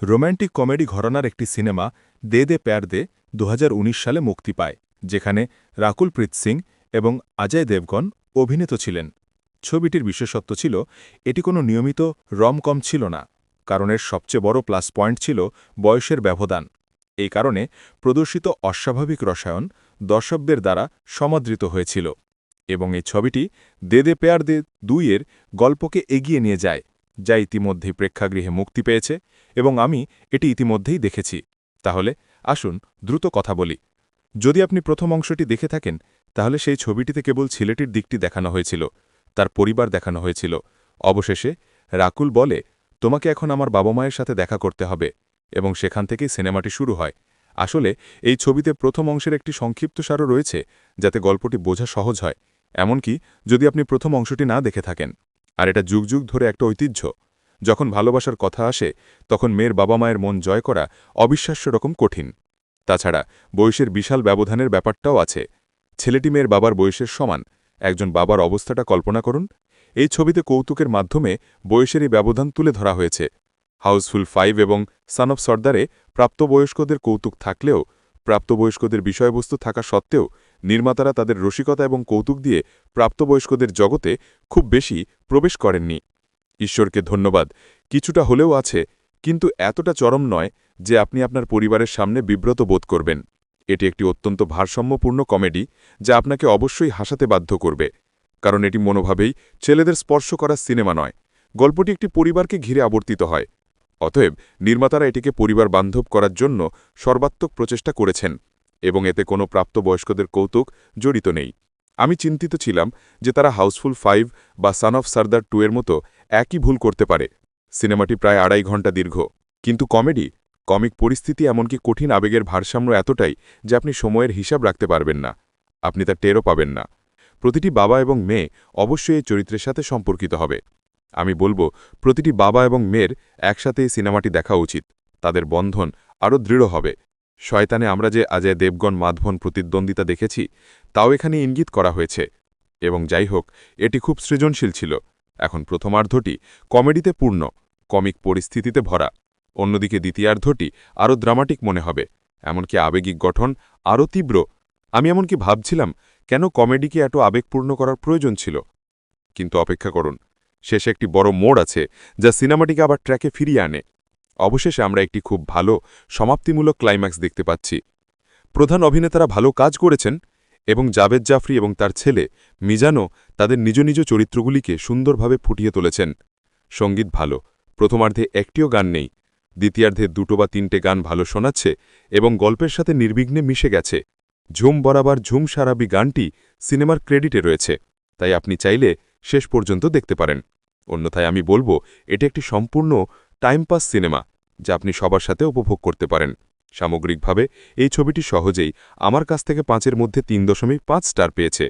Romantic comedy ঘরানার একটি cinema they দে প্যার দে ২০১৯ সালে মুক্তি পায়, যেখানে রাকুল প্রীত সিং এবং অজয় দেবগন অভিনীত ছিলেন। ছবিটির বিশেষত্ব ছিল এটি কোনো নিয়মিত রম-কম ছিল না, কারণ এর সবচেয়ে বড় প্লাস পয়েন্ট ছিল বয়সের ব্যবধান। এই কারণে প্রদর্শিত অস্বাভাবিক রসায়ন দর্শকদের দ্বারা সমাদৃত হয়েছিল এবং এই ছবিটি দে দে প্যার দে ২ এর গল্পকে এগিয়ে নিয়ে যায়, যা ইতিমধ্যেই প্রেক্ষাগৃহে মুক্তি পেয়েছে এবং আমি এটি ইতিমধ্যেই দেখেছি। তাহলে আসুন দ্রুত কথা বলি। যদি আপনি প্রথম অংশটি দেখে থাকেন, তাহলে সেই ছবিটিতে কেবল ছেলেটির দিকটি দেখানো হয়েছিল, তার পরিবার দেখানো হয়েছিল। অবশেষে রাকুল বলে, তোমাকে এখন আমার বাবা মায়ের সাথে দেখা করতে হবে, এবং সেখান থেকেই সিনেমাটি শুরু হয়। আসলে এই ছবিতে প্রথম অংশের একটি সংক্ষিপ্তসারও রয়েছে, যাতে গল্পটি বোঝা সহজ হয়, এমনকি যদি আপনি প্রথম অংশটি না দেখে থাকেন। আর এটা যুগ যুগ ধরে একটা ঐতিহ্য। যখন ভালোবাসার কথা আসে, তখন মেয়ের বাবা মায়ের মন জয় করা অবিশ্বাস্য রকম কঠিন। তাছাড়া বয়সের বিশাল ব্যবধানের ব্যাপারটাও আছে। ছেলেটি মেয়ের বাবার বয়সের সমান। একজন বাবার অবস্থাটা কল্পনা করুন। এই ছবিতে কৌতুকের মাধ্যমে বয়সের এই ব্যবধান তুলে ধরা হয়েছে। হাউসফুল 5 এবং সান অফ সর্দারে প্রাপ্তবয়স্কদের কৌতুক থাকলেও, প্রাপ্তবয়স্কদের বিষয়বস্তু থাকা সত্ত্বেও নির্মাতারা তাদের রসিকতা এবং কৌতুক দিয়ে প্রাপ্তবয়স্কদের জগতে খুব বেশি প্রবেশ করেননি। ঈশ্বরকে ধন্যবাদ, কিছুটা হলেও আছে, কিন্তু এতটা চরম নয় যে আপনি আপনার পরিবারের সামনে বিব্রত বোধ করবেন। এটি একটি অত্যন্ত ভারসাম্যপূর্ণ কমেডি, যা আপনাকে অবশ্যই হাসাতে বাধ্য করবে, কারণ এটি মনোভাবেই ছেলেদের স্পর্শ করা সিনেমা নয়। গল্পটি একটি পরিবারকে ঘিরে আবর্তিত হয়। অতএব নির্মাতারা এটিকে পরিবার বান্ধব করার জন্য সর্বাত্মক প্রচেষ্টা করেছেন, এবং এতে কোনো প্রাপ্তবয়স্কদের কৌতুক জড়িত নেই। আমি চিন্তিত ছিলাম যে তারা হাউসফুল 5 বা সান অফ সর্দার 2 এর মতো একই ভুল করতে পারে। সিনেমাটি প্রায় ২.৫ ঘন্টা দীর্ঘ, কিন্তু কমিক পরিস্থিতি এমনকি কঠিন আবেগের ভারসাম্য এতটাই যে আপনি সময়ের হিসাব রাখতে পারবেন না, আপনি তা টেরও পাবেন না। প্রতিটি বাবা এবং মেয়ে অবশ্যই এই চরিত্রের সাথে সম্পর্কিত হবে। আমি বলবো, প্রতিটি বাবা এবং মেয়ের একসাথে এই সিনেমাটি দেখা উচিত। তাদের বন্ধন আরও দৃঢ় হবে। শয়তানে আমরা যে অজয় দেবগন মাধবন প্রতিদ্বন্দ্বিতা দেখেছি, তাও এখানে ইঙ্গিত করা হয়েছে। এবং যাই হোক, এটি খুব সৃজনশীল ছিল। এখন প্রথমার্ধটি কমেডিতে পূর্ণ, কমিক পরিস্থিতিতে ভরা। অন্যদিকে দ্বিতীয়ার্ধটি আরও ড্রামাটিক মনে হবে, এমনকি আবেগিক গঠন আরও তীব্র। আমি এমনকি ভাবছিলাম, কেন কমেডিকে এত আবেগপূর্ণ করার প্রয়োজন ছিল। কিন্তু অপেক্ষা করুন, শেষে একটি বড় মোড় আছে, যা সিনেমাটিকে আবার ট্র্যাকে ফিরিয়ে আনে। অবশেষে আমরা একটি খুব ভালো সমাপ্তিমূলক ক্লাইম্যাক্স দেখতে পাচ্ছি। প্রধান অভিনেতারা ভালো কাজ করেছেন, এবং জাভেদ জাফরি এবং তার ছেলে মিজানও তাদের নিজ নিজ চরিত্রগুলিকে সুন্দরভাবে ফুটিয়ে তুলেছেন। সঙ্গীত ভালো, প্রথমার্ধে একটিও গান নেই। দ্বিতীয়ার্ধে 2 বা 3টে গান ভালো শোনাচ্ছে এবং গল্পের সাথে নির্বিঘ্নে মিশে গেছে। ঝুম বরাবর ঝুম সারাবি গানটি সিনেমার ক্রেডিটে রয়েছে, তাই আপনি চাইলে শেষ পর্যন্ত দেখতে পারেন। অন্যথায় আমি বলবো, এটি একটি সম্পূর্ণ টাইম পাস সিনেমা, যা আপনি সবার সাথে উপভোগ করতে পারেন। সামগ্রিকভাবে এই ছবিটি সহজেই আমার কাছ থেকে 5-এর মধ্যে 3.5 স্টার পেয়েছে।